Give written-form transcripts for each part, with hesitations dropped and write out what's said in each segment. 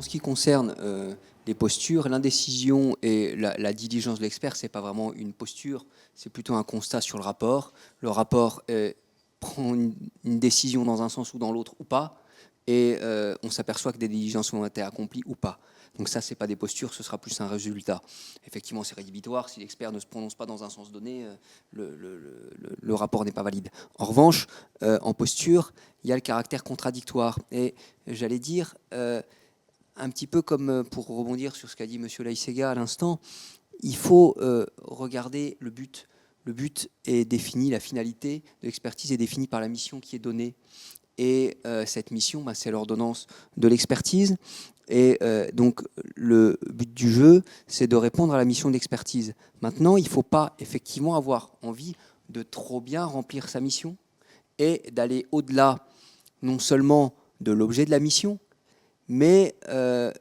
ce qui concerne les postures, l'indécision et la diligence de l'expert, ce n'est pas vraiment une posture, c'est plutôt un constat sur le rapport. Le rapport prend une décision dans un sens ou dans l'autre ou pas, et on s'aperçoit que des diligences ont été accomplies ou pas. Donc ça, ce n'est pas des postures, ce sera plus un résultat. Effectivement, c'est rédhibitoire. Si l'expert ne se prononce pas dans un sens donné, le rapport n'est pas valide. En revanche, en posture, il y a le caractère contradictoire. Et j'allais dire, un petit peu comme pour rebondir sur ce qu'a dit M. Laïsega à l'instant, il faut regarder le but. Le but est défini, la finalité de l'expertise est définie par la mission qui est donnée. Et cette mission, c'est l'ordonnance de l'expertise. Et donc, le but du jeu, c'est de répondre à la mission d'expertise. Maintenant, il ne faut pas effectivement avoir envie de trop bien remplir sa mission et d'aller au-delà, non seulement de l'objet de la mission, mais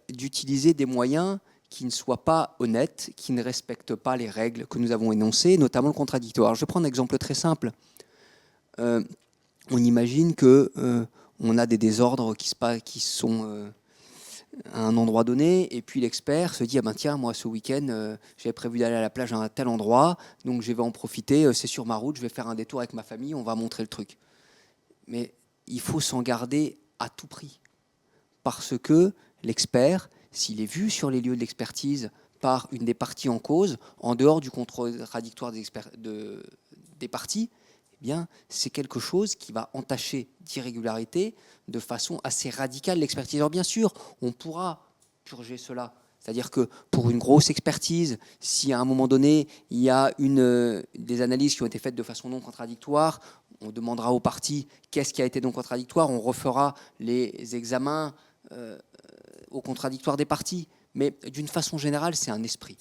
d'utiliser des moyens qui ne soient pas honnêtes, qui ne respectent pas les règles que nous avons énoncées, notamment le contradictoire. Je vais prendre un exemple très simple. On imagine qu'on a des désordres qui sont à un endroit donné, et puis l'expert se dit, ah ben tiens, moi ce week-end, j'avais prévu d'aller à la plage à un tel endroit, donc je vais en profiter, c'est sur ma route, je vais faire un détour avec ma famille, on va montrer le truc. Mais il faut s'en garder à tout prix, parce que l'expert, s'il est vu sur les lieux de l'expertise par une des parties en cause, en dehors du contradictoire des parties, eh bien, c'est quelque chose qui va entacher d'irrégularité de façon assez radicale l'expertise. Alors bien sûr, on pourra purger cela. C'est-à-dire que pour une grosse expertise, si à un moment donné, il y a des analyses qui ont été faites de façon non contradictoire, on demandera aux parties qu'est-ce qui a été non contradictoire, on refera les examens au contradictoire des parties. Mais d'une façon générale, c'est un esprit.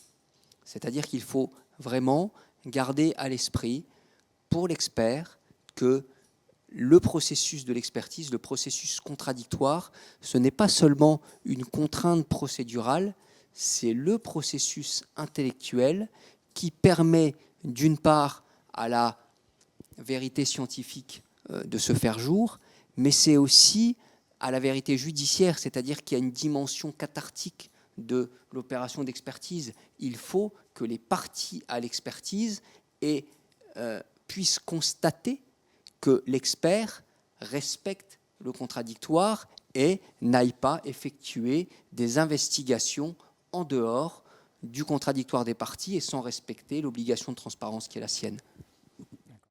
C'est-à-dire qu'il faut vraiment garder à l'esprit pour l'expert que le processus de l'expertise, le processus contradictoire, ce n'est pas seulement une contrainte procédurale, c'est le processus intellectuel qui permet d'une part à la vérité scientifique de se faire jour, mais c'est aussi à la vérité judiciaire, c'est-à-dire qu'il y a une dimension cathartique de l'opération d'expertise. Il faut que les parties à l'expertise puissent constater que l'expert respecte le contradictoire et n'aille pas effectuer des investigations en dehors du contradictoire des parties et sans respecter l'obligation de transparence qui est la sienne.